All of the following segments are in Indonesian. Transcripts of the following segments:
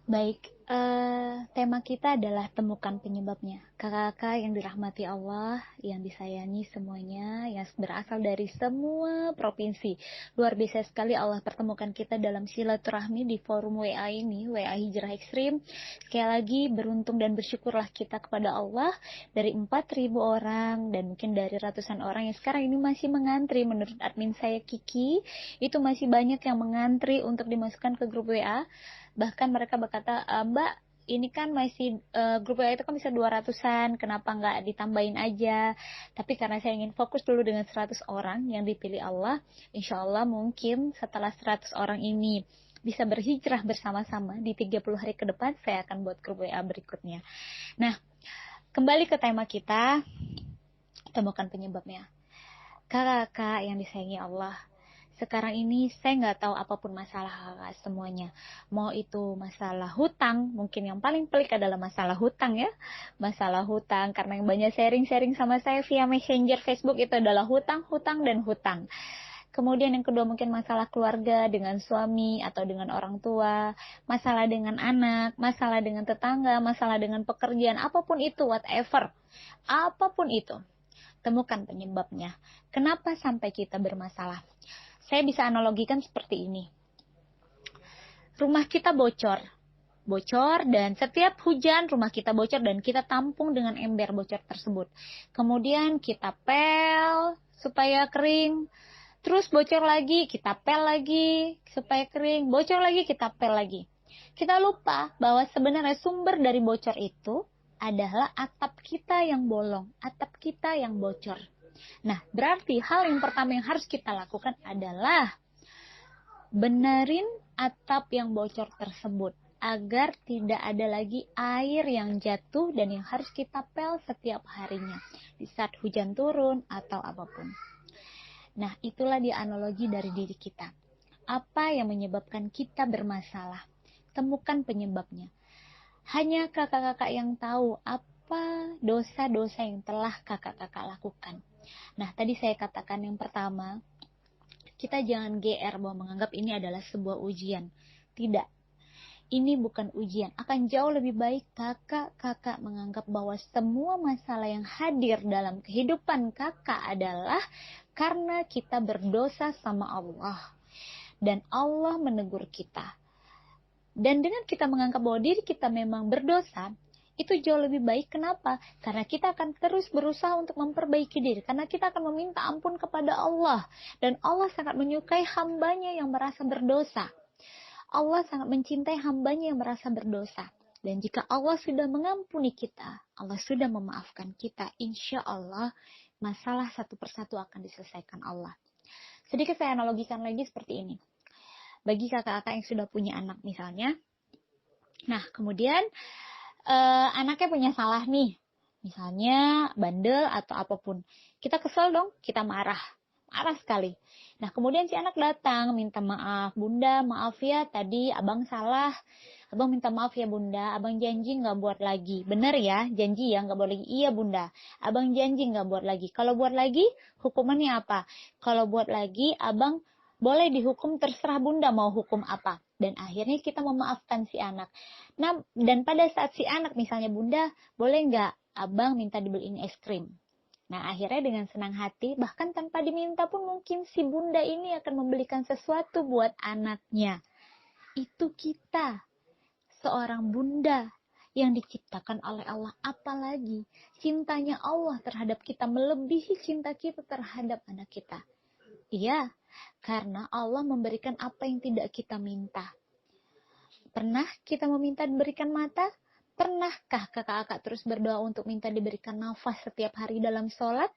Baik, tema kita adalah temukan penyebabnya. Kakak-kakak yang dirahmati Allah, yang disayangi semuanya, yang berasal dari semua provinsi. Luar biasa sekali Allah pertemukan kita dalam silaturahmi di forum WA ini, WA Hijrah Ekstrim. Sekali lagi beruntung dan bersyukurlah kita kepada Allah dari 4.000 orang dan mungkin dari ratusan orang yang sekarang ini masih mengantri. Menurut admin saya Kiki, itu masih banyak yang mengantri untuk dimasukkan ke grup WA. Bahkan mereka berkata, Mbak, ini kan masih grup WA itu kan bisa 200-an, kenapa nggak ditambahin aja? Tapi karena saya ingin fokus dulu dengan 100 orang yang dipilih Allah, insya Allah mungkin setelah 100 orang ini bisa berhijrah bersama-sama di 30 hari ke depan, saya akan buat grup WA berikutnya. Nah, kembali ke tema kita, temukan penyebabnya. Kakak yang disayangi Allah, sekarang ini saya nggak tahu apapun masalah kakak semuanya. Mau itu masalah hutang, mungkin yang paling pelik adalah masalah hutang ya. Masalah hutang, karena yang banyak sharing-sharing sama saya via messenger Facebook itu adalah hutang, hutang, dan hutang. Kemudian yang kedua mungkin masalah keluarga dengan suami atau dengan orang tua, masalah dengan anak, masalah dengan tetangga, masalah dengan pekerjaan, apapun itu, whatever. Apapun itu, temukan penyebabnya. Kenapa sampai kita bermasalah? Saya bisa analogikan seperti ini. Rumah kita bocor dan setiap hujan rumah kita bocor dan kita tampung dengan ember bocor tersebut. Kemudian kita pel supaya kering, terus bocor lagi, kita pel lagi supaya kering, bocor lagi, kita pel lagi. Kita lupa bahwa sebenarnya sumber dari bocor itu adalah atap kita yang bolong, atap kita yang bocor. Nah, berarti hal yang pertama yang harus kita lakukan adalah benerin atap yang bocor tersebut agar tidak ada lagi air yang jatuh dan yang harus kita pel setiap harinya di saat hujan turun atau apapun. Nah, itulah dia analogi dari diri kita. Apa yang menyebabkan kita bermasalah? Temukan penyebabnya. Hanya kakak-kakak yang tahu apa dosa-dosa yang telah kakak-kakak lakukan. Nah, tadi saya katakan yang pertama, kita jangan GR bahwa menganggap ini adalah sebuah ujian. Tidak, ini bukan ujian. Akan jauh lebih baik kakak-kakak menganggap bahwa semua masalah yang hadir dalam kehidupan kakak adalah karena kita berdosa sama Allah. Dan Allah menegur kita. Dan dengan kita menganggap bahwa diri kita memang berdosa, itu jauh lebih baik. Kenapa? Karena kita akan terus berusaha untuk memperbaiki diri. Karena kita akan meminta ampun kepada Allah. Dan Allah sangat menyukai hambanya yang merasa berdosa. Allah sangat mencintai hambanya yang merasa berdosa. Dan jika Allah sudah mengampuni kita, Allah sudah memaafkan kita, insya Allah masalah satu persatu akan diselesaikan Allah. Sedikit saya analogikan lagi seperti ini. Bagi kakak-kakak yang sudah punya anak misalnya, nah kemudian anaknya punya salah nih, misalnya bandel atau apapun, kita kesel dong, kita marah sekali. Nah kemudian si anak datang minta maaf, bunda maaf ya tadi abang salah, abang minta maaf ya bunda, abang janji nggak buat lagi. Bener ya, janji ya nggak buat lagi. Iya bunda, abang janji nggak buat lagi. Kalau buat lagi hukumannya apa? Kalau buat lagi abang boleh dihukum, terserah bunda mau hukum apa. Dan akhirnya kita memaafkan si anak. Nah, dan pada saat si anak misalnya, bunda boleh nggak abang minta dibeliin es krim. Nah akhirnya dengan senang hati, bahkan tanpa diminta pun mungkin si bunda ini akan membelikan sesuatu buat anaknya. Itu kita, seorang bunda yang diciptakan oleh Allah. Apalagi cintanya Allah terhadap kita melebihi cinta kita terhadap anak kita. Iya, karena Allah memberikan apa yang tidak kita minta. Pernah kita meminta diberikan mata? Pernahkah kakak-kakak terus berdoa untuk minta diberikan nafas setiap hari dalam sholat?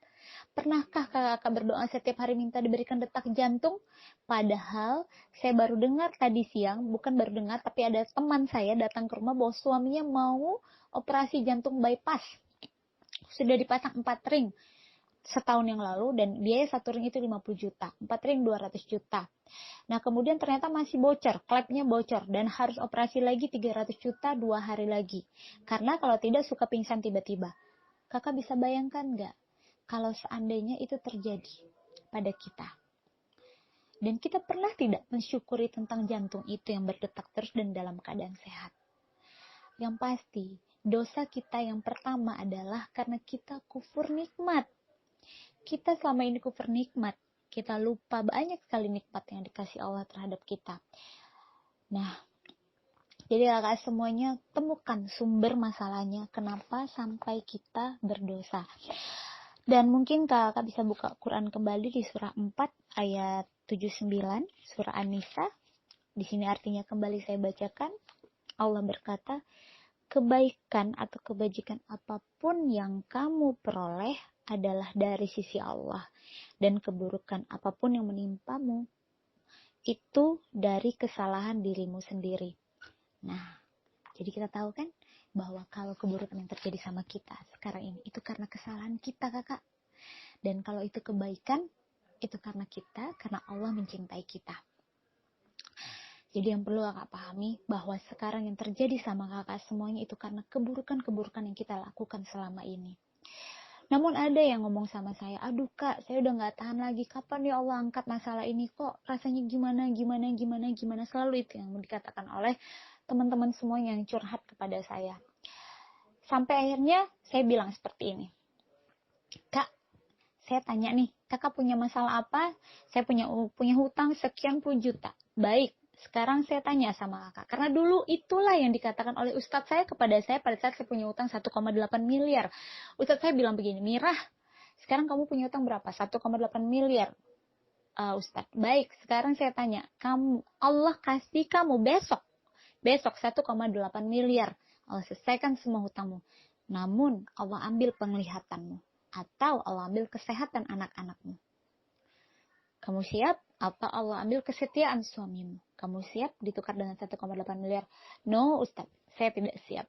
Pernahkah kakak-kakak berdoa setiap hari minta diberikan detak jantung? Padahal saya baru dengar tadi siang, bukan baru dengar, tapi ada teman saya datang ke rumah bahwa suaminya mau operasi jantung bypass. Sudah dipasang 4 ring setahun yang lalu dan biaya satu ring itu 50 juta, 4 ring 200 juta. Nah kemudian ternyata masih bocor, klepnya bocor dan harus operasi lagi 300 juta 2 hari lagi. Karena kalau tidak suka pingsan tiba-tiba. Kakak bisa bayangkan nggak kalau seandainya itu terjadi pada kita? Dan kita pernah tidak mensyukuri tentang jantung itu yang berdetak terus dan dalam keadaan sehat? Yang pasti, dosa kita yang pertama adalah karena kita kufur nikmat. Kita selama ini kufur nikmat. Kita lupa banyak sekali nikmat yang dikasih Allah terhadap kita. Nah, jadi kakak semuanya temukan sumber masalahnya. Kenapa sampai kita berdosa. Dan mungkin kakak bisa buka Quran kembali di surah 4 ayat 79, surah An-Nisa. Di sini artinya kembali saya bacakan. Allah berkata, kebaikan atau kebajikan apapun yang kamu peroleh adalah dari sisi Allah. Dan keburukan apapun yang menimpamu, itu dari kesalahan dirimu sendiri. Nah, jadi kita tahu kan, bahwa kalau keburukan yang terjadi sama kita sekarang ini, itu karena kesalahan kita kakak. Dan kalau itu kebaikan, itu karena kita, karena Allah mencintai kita. Jadi yang perlu kakak pahami, bahwa sekarang yang terjadi sama kakak semuanya itu karena keburukan-keburukan yang kita lakukan selama ini. Namun ada yang ngomong sama saya, aduh kak, saya udah gak tahan lagi, kapan ya Allah angkat masalah ini, kok rasanya gimana, selalu itu yang dikatakan oleh teman-teman semua yang curhat kepada saya. Sampai akhirnya saya bilang seperti ini, kak, saya tanya nih, kakak punya masalah apa? Saya punya hutang sekian puluh juta. Baik, sekarang saya tanya sama kakak, karena dulu itulah yang dikatakan oleh ustadz saya kepada saya pada saat saya punya hutang 1,8 miliar. Ustadz saya bilang begini, Mirah, sekarang kamu punya hutang berapa? 1,8 miliar. Ustadz, baik, sekarang saya tanya, Allah kasih kamu besok 1,8 miliar. Allah selesaikan semua hutangmu. Namun Allah ambil penglihatanmu, atau Allah ambil kesehatan anak-anakmu. Kamu siap? Apa Allah ambil kesetiaan suamimu? Kamu siap ditukar dengan 1,8 miliar? No, Ustaz, saya tidak siap.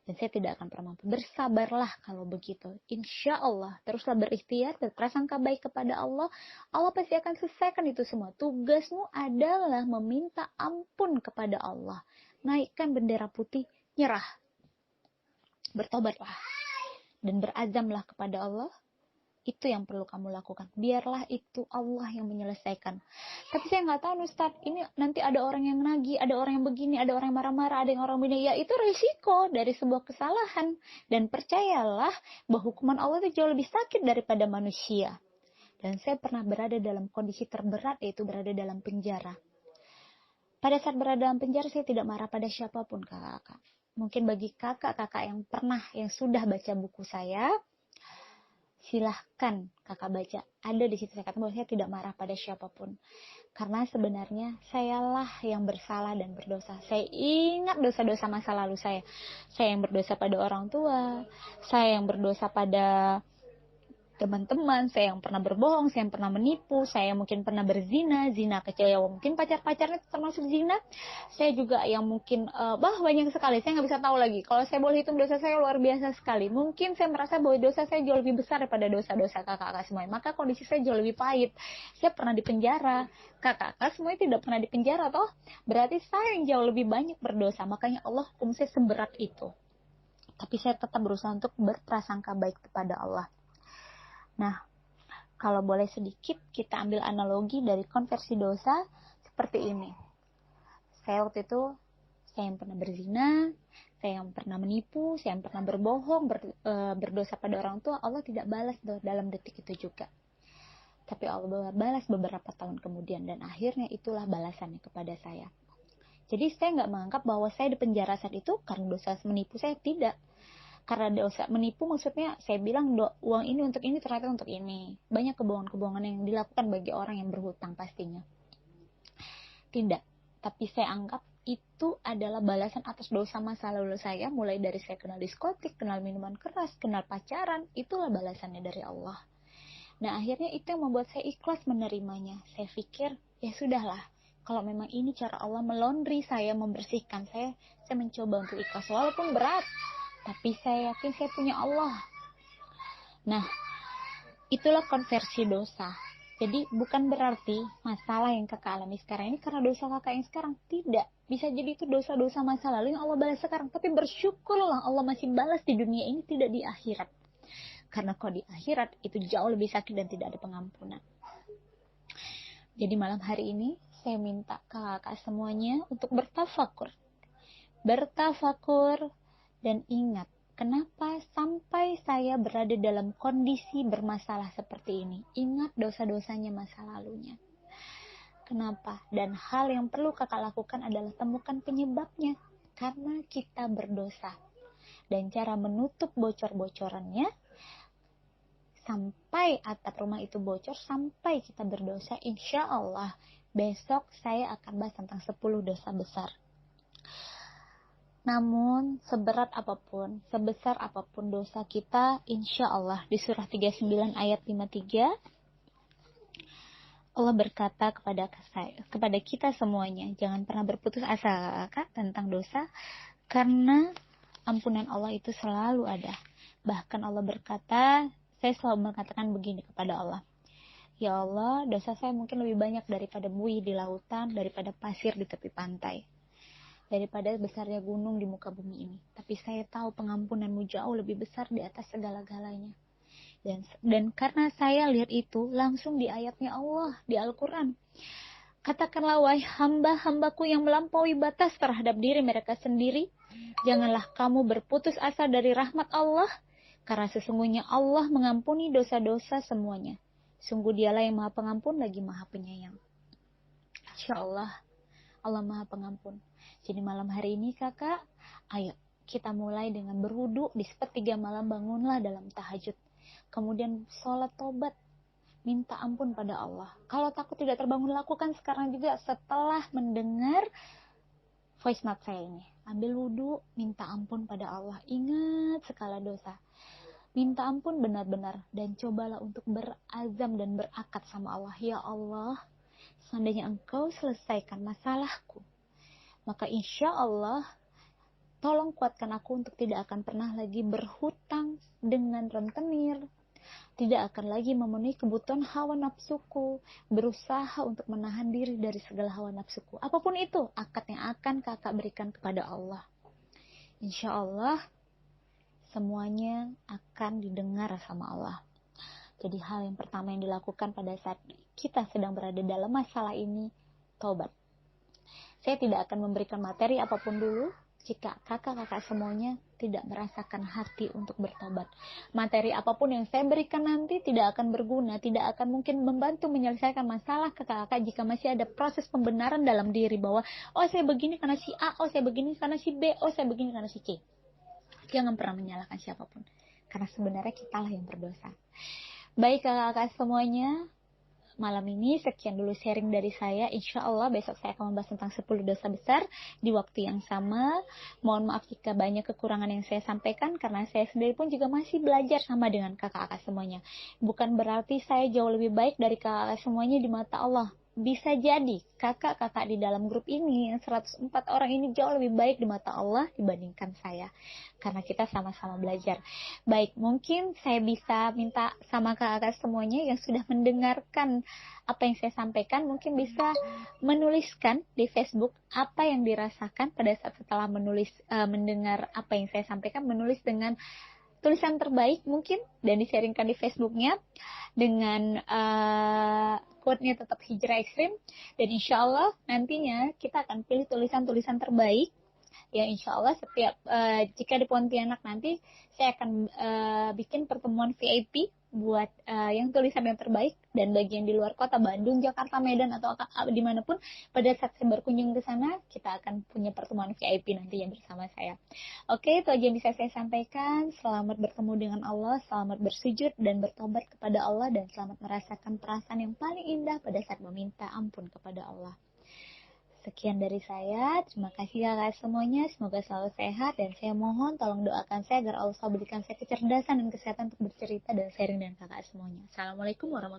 Dan saya tidak akan pernah mampu. Bersabarlah kalau begitu. Insya Allah, teruslah berikhtiar, berprasangka baik kepada Allah. Allah pasti akan selesaikan itu semua. Tugasmu adalah meminta ampun kepada Allah. Naikkan bendera putih, nyerah. Bertobatlah. Dan berazamlah kepada Allah. Itu yang perlu kamu lakukan. Biarlah itu Allah yang menyelesaikan. Tapi saya nggak tahu Ustaz, ini nanti ada orang yang nagih, ada orang yang begini, ada orang yang marah-marah, ada yang orang begini. Ya itu risiko dari sebuah kesalahan. Dan percayalah bahwa hukuman Allah itu jauh lebih sakit daripada manusia. Dan saya pernah berada dalam kondisi terberat, yaitu berada dalam penjara. Pada saat berada dalam penjara saya tidak marah pada siapapun kakak-kakak. Mungkin bagi kakak-kakak yang sudah baca buku saya, silahkan kakak baca. Ada di situ saya kata bahwa saya tidak marah pada siapapun. Karena sebenarnya sayalah yang bersalah dan berdosa. Saya ingat dosa-dosa masa lalu saya. Saya yang berdosa pada orang tua. Saya yang berdosa pada teman-teman, saya yang pernah berbohong, saya yang pernah menipu, saya yang mungkin pernah berzina, zina kecil, ya mungkin pacar-pacarnya termasuk zina. Saya juga yang mungkin, banyak sekali, saya nggak bisa tahu lagi. Kalau saya boleh hitung dosa saya luar biasa sekali. Mungkin saya merasa bahwa dosa saya jauh lebih besar daripada dosa-dosa kakak-kakak semuanya. Maka kondisi saya jauh lebih pahit. Saya pernah di penjara, kakak-kakak semuanya tidak pernah di penjara toh. Berarti saya yang jauh lebih banyak berdosa. Makanya Allah hukum saya seberat itu. Tapi saya tetap berusaha untuk berprasangka baik kepada Allah. Nah, kalau boleh sedikit kita ambil analogi dari konversi dosa seperti ini. Saya waktu itu, saya yang pernah berzina, saya yang pernah menipu, saya yang pernah berbohong, berdosa pada orang tua, Allah tidak balas dalam detik itu juga. Tapi Allah balas beberapa tahun kemudian, dan akhirnya itulah balasannya kepada saya. Jadi saya nggak menganggap bahwa saya di penjara saat itu karena dosa menipu saya, tidak. Karena dosa menipu maksudnya saya bilang uang ini untuk ini ternyata untuk ini. Banyak kebohongan-kebohongan yang dilakukan bagi orang yang berhutang pastinya. Tidak. Tapi saya anggap itu adalah balasan atas dosa masa lalu saya. Mulai dari saya kenal diskotik, kenal minuman keras, kenal pacaran. Itulah balasannya dari Allah. Nah akhirnya itu yang membuat saya ikhlas menerimanya. Saya pikir ya sudahlah. Kalau memang ini cara Allah melondri saya, membersihkan saya mencoba untuk ikhlas. Walaupun berat. Tapi saya yakin saya punya Allah. Nah, itulah konversi dosa. Jadi bukan berarti masalah yang kakak alami sekarang ini karena dosa kakak yang sekarang. Tidak. Bisa jadi itu dosa-dosa masa lalu yang Allah balas sekarang. Tapi bersyukurlah Allah masih balas di dunia ini, tidak di akhirat. Karena kalau di akhirat itu jauh lebih sakit dan tidak ada pengampunan. Jadi malam hari ini saya minta kakak semuanya untuk bertafakur. Bertafakur Dan ingat, kenapa sampai saya berada dalam kondisi bermasalah seperti ini? Ingat dosa-dosanya masa lalunya. Kenapa? Dan hal yang perlu kakak lakukan adalah temukan penyebabnya. Karena kita berdosa. Dan cara menutup bocor-bocorannya, sampai atap rumah itu bocor, sampai kita berdosa, insya Allah besok saya akan bahas tentang 10 dosa besar. Namun seberat apapun, sebesar apapun dosa kita, insya Allah di surah 39 ayat 53, Allah berkata kepada kita semuanya, jangan pernah berputus asa tentang dosa, karena ampunan Allah itu selalu ada. Bahkan Allah berkata, saya selalu mengatakan begini kepada Allah, ya Allah, dosa saya mungkin lebih banyak daripada buih di lautan, daripada pasir di tepi pantai, daripada besarnya gunung di muka bumi ini. Tapi saya tahu pengampunanmu jauh lebih besar di atas segala-galanya. Dan karena saya lihat itu langsung di ayatnya Allah, di Al-Quran. Katakanlah, wahai hamba-hambaku yang melampaui batas terhadap diri mereka sendiri, janganlah kamu berputus asa dari rahmat Allah, karena sesungguhnya Allah mengampuni dosa-dosa semuanya. Sungguh dialah yang maha pengampun lagi maha penyayang. Insya Allah, Allah maha pengampun. Jadi malam hari ini kakak, ayo kita mulai dengan berwudu, di sepertiga malam bangunlah dalam tahajud. Kemudian sholat tobat, minta ampun pada Allah. Kalau takut tidak terbangun, lakukan sekarang juga setelah mendengar voice note saya ini. Ambil wudu, minta ampun pada Allah. Ingat segala dosa. Minta ampun benar-benar dan cobalah untuk berazam dan berakad sama Allah. Ya Allah, seandainya Engkau selesaikan masalahku, maka insya Allah tolong kuatkan aku untuk tidak akan pernah lagi berhutang dengan rentenir, tidak akan lagi memenuhi kebutuhan hawa nafsuku, berusaha untuk menahan diri dari segala hawa nafsuku. Apapun itu, akad yang akan kakak berikan kepada Allah. Insya Allah, semuanya akan didengar sama Allah. Jadi hal yang pertama yang dilakukan pada saat kita sedang berada dalam masalah ini, taubat. Saya tidak akan memberikan materi apapun dulu, jika kakak-kakak semuanya tidak merasakan hati untuk bertobat. Materi apapun yang saya berikan nanti tidak akan berguna, tidak akan mungkin membantu menyelesaikan masalah kakak-kakak jika masih ada proses pembenaran dalam diri bahwa, oh saya begini karena si A, oh saya begini karena si B, oh saya begini karena si C. Jangan pernah menyalahkan siapapun, karena sebenarnya kitalah yang berdosa. Baik kakak-kakak semuanya, malam ini sekian dulu sharing dari saya. Insya Allah besok saya akan membahas tentang 10 dosa besar di waktu yang sama. Mohon maaf jika banyak kekurangan yang saya sampaikan, karena saya sendiri pun juga masih belajar sama dengan kakak-kakak semuanya. Bukan berarti saya jauh lebih baik dari kakak-kakak semuanya di mata Allah. Bisa jadi kakak-kakak di dalam grup ini yang 104 orang ini jauh lebih baik di mata Allah dibandingkan saya, karena kita sama-sama belajar. Baik, mungkin saya bisa minta sama kakak semuanya yang sudah mendengarkan apa yang saya sampaikan, mungkin bisa menuliskan di Facebook apa yang dirasakan pada saat setelah mendengar apa yang saya sampaikan, menulis dengan tulisan terbaik mungkin dan di-sharingkan di Facebooknya dengan quote-nya tetap hijrah ekstrim, dan insya Allah nantinya kita akan pilih tulisan-tulisan terbaik ya. Insya Allah setiap jika di Pontianak nanti saya akan bikin pertemuan VIP buat yang tulisan yang terbaik, dan bagi yang di luar kota, Bandung, Jakarta, Medan atau dimanapun, pada saat saya berkunjung ke sana kita akan punya pertemuan VIP nanti yang bersama saya. Oke, itu aja yang bisa saya sampaikan. Selamat bertemu dengan Allah, selamat bersujud dan bertobat kepada Allah, dan selamat merasakan perasaan yang paling indah pada saat meminta ampun kepada Allah. Sekian dari saya, terima kasih kakak semuanya, semoga selalu sehat, dan saya mohon tolong doakan saya agar Allah berikan saya kecerdasan dan kesehatan untuk bercerita dan sharing dengan kakak semuanya. Assalamualaikum warahmatullahi wabarakatuh.